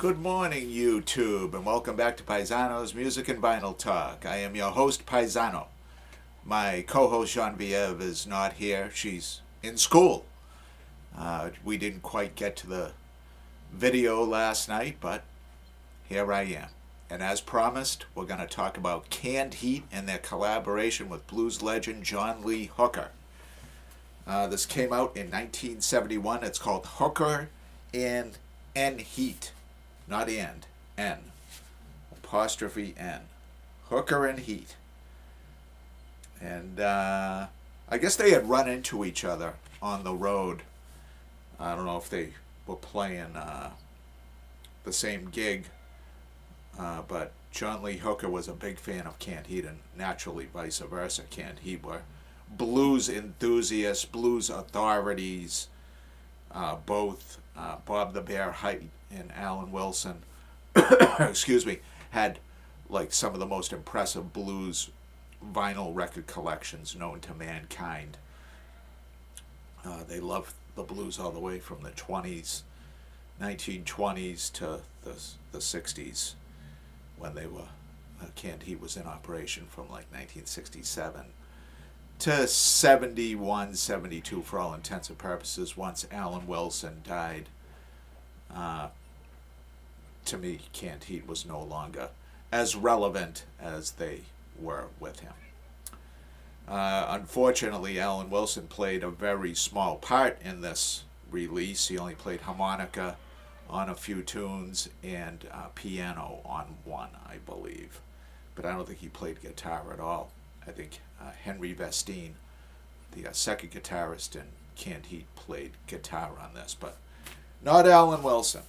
Good morning, YouTube, and welcome back to Paisano's Music and Vinyl Talk. I am your host, Paisano. My co-host, Genevieve, is not here. She's in school. We didn't quite get to the video last night, but here I am. And as promised, we're going to talk about Canned Heat and their collaboration with blues legend John Lee Hooker. This came out in 1971. It's called Hooker and N Heat. Not and, N. Apostrophe N. Hooker and Heat. And I guess they had run into each other on the road. I don't know if they were playing the same gig, but John Lee Hooker was a big fan of Canned Heat, and naturally vice versa. Canned Heat were blues enthusiasts, blues authorities, both Bob the Bear Hite and Alan Wilson, excuse me, had like some of the most impressive blues vinyl record collections known to mankind. They loved the blues all the way from the 1920s to the 60s, when they were, Canned Heat was in operation from like 1967 to 71, 72 for all intents and purposes, once Alan Wilson died. To me, Canned Heat was no longer as relevant as they were with him. Unfortunately, Alan Wilson played a very small part in this release. He only played harmonica on a few tunes and piano on one, I believe. But I don't think he played guitar at all. I think Henry Vestine, the second guitarist in Canned Heat, played guitar on this, but not Alan Wilson,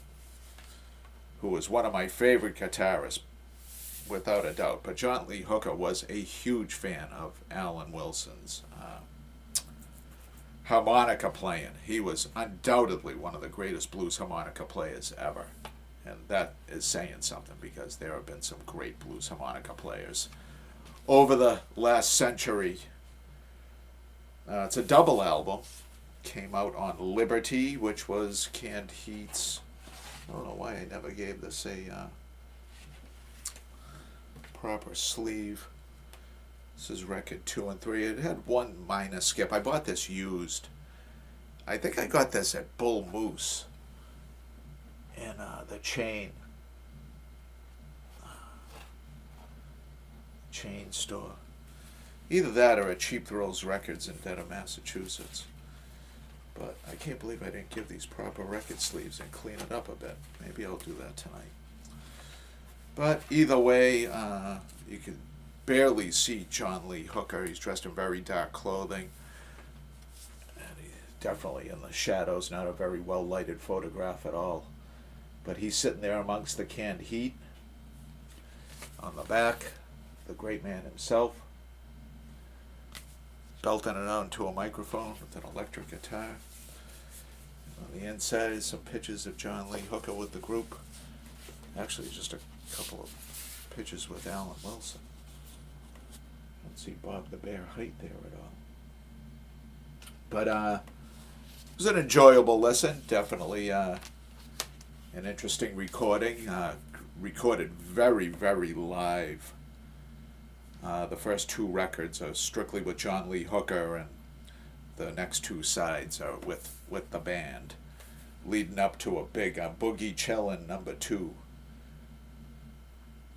who was one of my favorite guitarists, without a doubt. But John Lee Hooker was a huge fan of Alan Wilson's harmonica playing. He was undoubtedly one of the greatest blues harmonica players ever. And that is saying something, because there have been some great blues harmonica players over the last century. It's a double album. Came out on Liberty, which was Canned Heat's. I don't know why I never gave this a proper sleeve. This is record 2 and 3. It had one minor skip. I bought this used. I think I got this at Bull Moose in the chain store. Either that or at Cheap Thrills Records in Dedham, Massachusetts. But I can't believe I didn't give these proper record sleeves and clean it up a bit. Maybe I'll do that tonight. But either way, you can barely see John Lee Hooker. He's dressed in very dark clothing. And he's definitely in the shadows, not a very well lighted photograph at all. But he's sitting there amongst the Canned Heat. On the back, the great man himself, belting it onto a microphone with an electric guitar. On the inside is some pictures of John Lee Hooker with the group. Actually, just a couple of pictures with Alan Wilson. Don't see Bob the Bear Hite there at all. But it was an enjoyable listen. Definitely an interesting recording. Recorded very, very live. The first two records are strictly with John Lee Hooker, and the next two sides are with the band, leading up to a big Boogie Chillin' #2,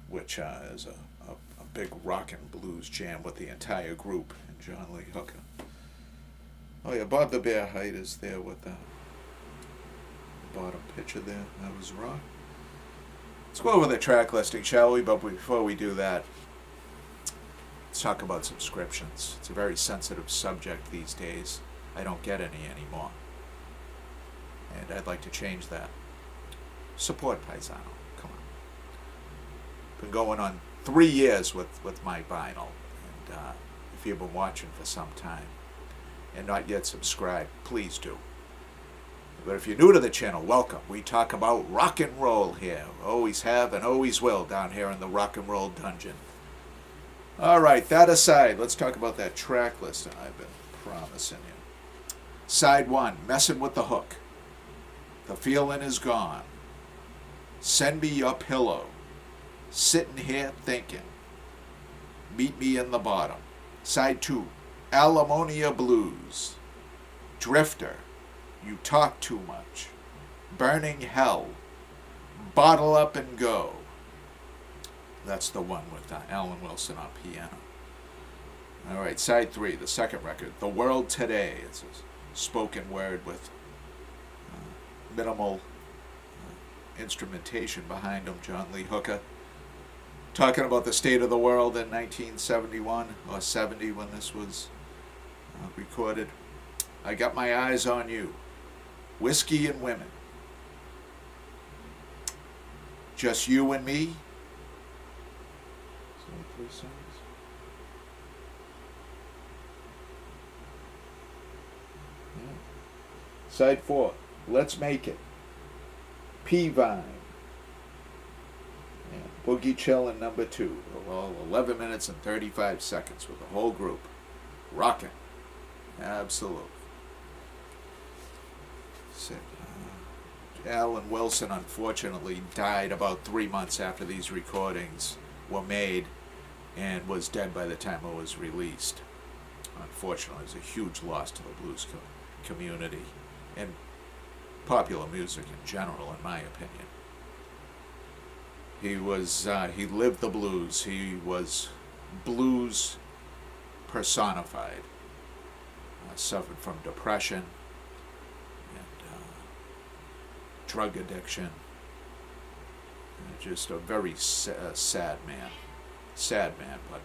which is a big rock and blues jam with the entire group and John Lee Hooker. Oh yeah, Bob the Bear Hite is there with the bottom picture there. I was wrong. Let's go over the track listing, shall we? But before we do that, let's talk about subscriptions. It's a very sensitive subject these days. I don't get any anymore. And I'd like to change that. Support Paisano. Come on. Been going on 3 years with my vinyl. And if you've been watching for some time and not yet subscribed, please do. But if you're new to the channel, welcome. We talk about rock and roll here. Always have and always will down here in the rock and roll dungeon. All right, that aside, let's talk about that track listing I've been promising you. Side 1, Messing with the Hook. The Feeling Is Gone. Send me your pillow. Sitting here thinking. Meet me in the bottom. Side 2, Alamonia Blues. Drifter, You Talk Too Much. Burning Hell, Bottle Up and Go. That's the one with Alan Wilson on piano. All right, side 3, the second record, The World Today. It's a spoken word with minimal instrumentation behind him, John Lee Hooker. Talking about the state of the world in 1971 or 70 when this was recorded. I Got My Eyes on You. Whiskey and Women. Just You and Me. So 3 songs. Yeah. Side 4, Let's Make It. P-Vine. And Boogie Chillin' number 2. Well, 11 minutes and 35 seconds with the whole group. Rockin'. Absolutely. Alan Wilson unfortunately died about 3 months after these recordings were made and was dead by the time it was released. Unfortunately, it was a huge loss to the blues community and popular music in general, in my opinion. He lived the blues. He was blues personified. Suffered from depression and drug addiction. Just a very sad man. Sad man, but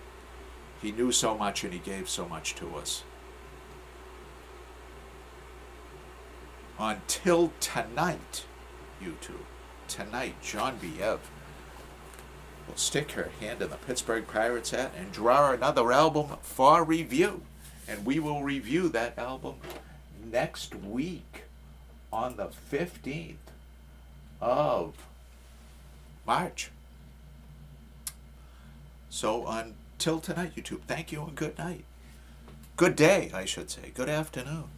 he knew so much and he gave so much to us. Until tonight, YouTube. Tonight, Genevieve will stick her hand in the Pittsburgh Pirates hat and draw another album for review. And we will review that album next week on the 15th of March. So until tonight, YouTube, thank you and good night. Good day, I should say. Good afternoon.